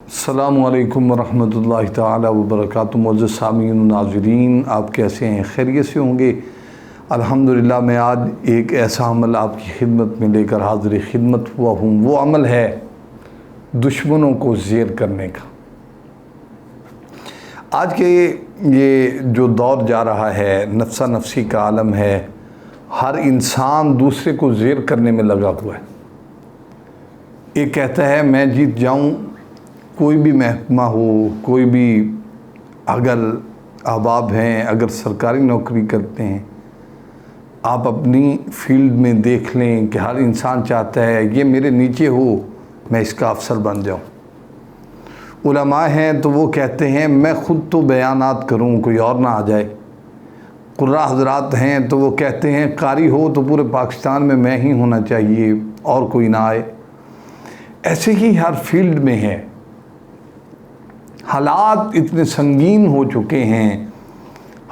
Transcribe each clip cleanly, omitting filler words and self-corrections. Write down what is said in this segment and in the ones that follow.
السلام علیکم ورحمۃ اللہ تعالی وبرکاتہ۔ معزز سامعین و ناظرین، آپ کیسے ہیں؟ خیریت سے ہوں گے؟ الحمدللہ میں آج ایک ایسا عمل آپ کی خدمت میں لے کر حاضر خدمت ہوا ہوں۔ وہ عمل ہے دشمنوں کو زیر کرنے کا۔ آج کے یہ جو دور جا رہا ہے، نفسا نفسی کا عالم ہے، ہر انسان دوسرے کو زیر کرنے میں لگا ہوا ہے۔ ایک کہتا ہے میں جیت جاؤں، کوئی بھی محکمہ ہو، کوئی بھی اگر احباب ہیں، اگر سرکاری نوکری کرتے ہیں، آپ اپنی فیلڈ میں دیکھ لیں کہ ہر انسان چاہتا ہے یہ میرے نیچے ہو، میں اس کا افسر بن جاؤں۔ علماء ہیں تو وہ کہتے ہیں میں خود تو بیانات کروں، کوئی اور نہ آ جائے۔ قراء حضرات ہیں تو وہ کہتے ہیں قاری ہو تو پورے پاکستان میں ہی ہونا چاہیے اور کوئی نہ آئے۔ ایسے ہی ہر فیلڈ میں ہے۔ حالات اتنے سنگین ہو چکے ہیں،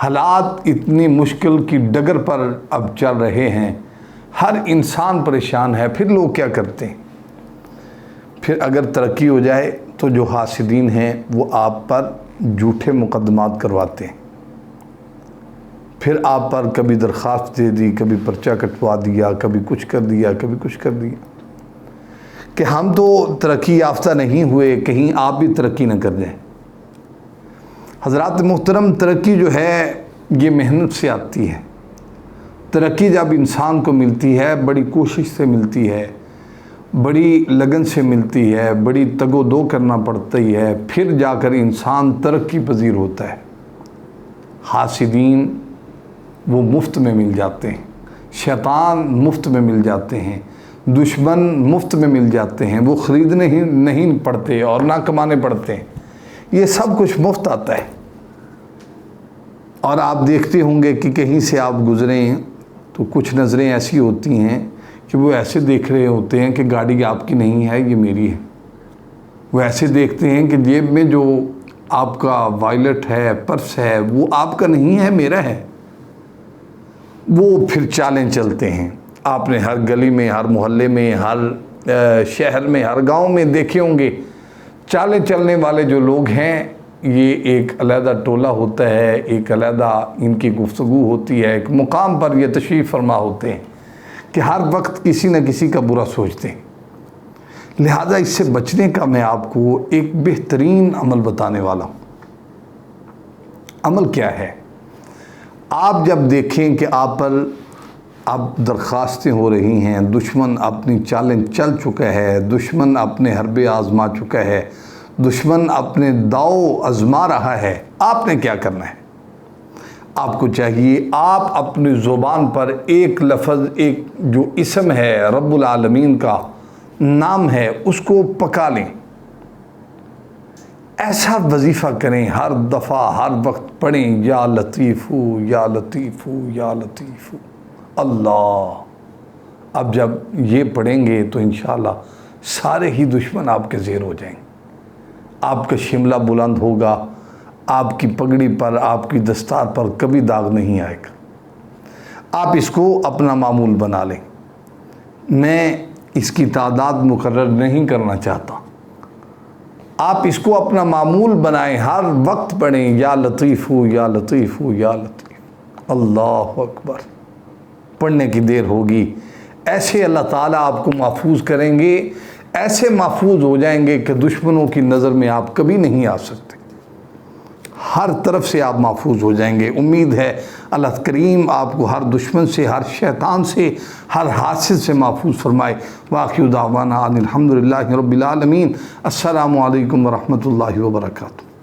حالات اتنی مشکل کی ڈگر پر اب چل رہے ہیں، ہر انسان پریشان ہے۔ پھر لوگ کیا کرتے ہیں؟ پھر اگر ترقی ہو جائے تو جو حاسدین ہیں وہ آپ پر جھوٹے مقدمات کرواتے ہیں، پھر آپ پر کبھی درخواست دے دی، کبھی پرچہ کٹوا دیا، کبھی کچھ کر دیا، کبھی کچھ کر دیا کہ ہم تو ترقی یافتہ نہیں ہوئے، کہیں آپ بھی ترقی نہ کر جائیں۔ حضرات محترم، ترقی جو ہے یہ محنت سے آتی ہے۔ ترقی جب انسان کو ملتی ہے بڑی کوشش سے ملتی ہے، بڑی لگن سے ملتی ہے، بڑی تگ و دو کرنا پڑتی ہے، پھر جا کر انسان ترقی پذیر ہوتا ہے۔ حاسدین وہ مفت میں مل جاتے ہیں، شیطان مفت میں مل جاتے ہیں، دشمن مفت میں مل جاتے ہیں، وہ خریدنے ہی نہیں پڑتے اور نہ کمانے پڑتے ہیں، یہ سب کچھ مفت آتا ہے۔ اور آپ دیکھتے ہوں گے کہ کہیں سے آپ گزریں تو کچھ نظریں ایسی ہوتی ہیں کہ وہ ایسے دیکھ رہے ہوتے ہیں کہ گاڑی آپ کی نہیں ہے، یہ میری ہے۔ وہ ایسے دیکھتے ہیں کہ جیب میں جو آپ کا وائلٹ ہے، پرس ہے، وہ آپ کا نہیں ہے، میرا ہے۔ وہ پھر چالیں چلتے ہیں۔ آپ نے ہر گلی میں، ہر محلے میں، ہر شہر میں، ہر گاؤں میں دیکھے ہوں گے۔ چالیں چلنے والے جو لوگ ہیں یہ ایک علیحدہ ٹولہ ہوتا ہے، ایک علیحدہ ان کی گفتگو ہوتی ہے، ایک مقام پر یہ تشریف فرما ہوتے ہیں کہ ہر وقت کسی نہ کسی کا برا سوچتے ہیں۔ لہذا اس سے بچنے کا میں آپ کو ایک بہترین عمل بتانے والا ہوں۔ عمل کیا ہے؟ آپ جب دیکھیں کہ آپ پر اب درخواستیں ہو رہی ہیں، دشمن اپنی چالیں چل چکا ہے، دشمن اپنے حربے آزما چکا ہے، دشمن اپنے داؤ آزما رہا ہے، آپ نے کیا کرنا ہے؟ آپ کو چاہیے آپ اپنی زبان پر ایک لفظ، ایک جو اسم ہے رب العالمین کا نام ہے، اس کو پکا لیں۔ ایسا وظیفہ کریں، ہر دفعہ ہر وقت پڑھیں، یا لطیف یا لطیف یا لطیف اللہ۔ اب جب یہ پڑھیں گے تو انشاءاللہ سارے ہی دشمن آپ کے زیر ہو جائیں گے۔ آپ کا شملہ بلند ہوگا، آپ کی پگڑی پر، آپ کی دستار پر کبھی داغ نہیں آئے گا۔ آپ اس کو اپنا معمول بنا لیں۔ میں اس کی تعداد مقرر نہیں کرنا چاہتا، آپ اس کو اپنا معمول بنائیں، ہر وقت پڑھیں، یا لطیف یا لطیف یا لطیف۔ اللہ اکبر۔ پڑھنے کی دیر ہوگی، ایسے اللہ تعالیٰ آپ کو محفوظ کریں گے، ایسے محفوظ ہو جائیں گے کہ دشمنوں کی نظر میں آپ کبھی نہیں آ سکتے، ہر طرف سے آپ محفوظ ہو جائیں گے۔ امید ہے اللہ کریم آپ کو ہر دشمن سے، ہر شیطان سے، ہر حاسد سے محفوظ فرمائے۔ وآخر دعوانا ان الحمدللہ رب العالمین۔ السلام علیکم ورحمۃ اللہ وبرکاتہ۔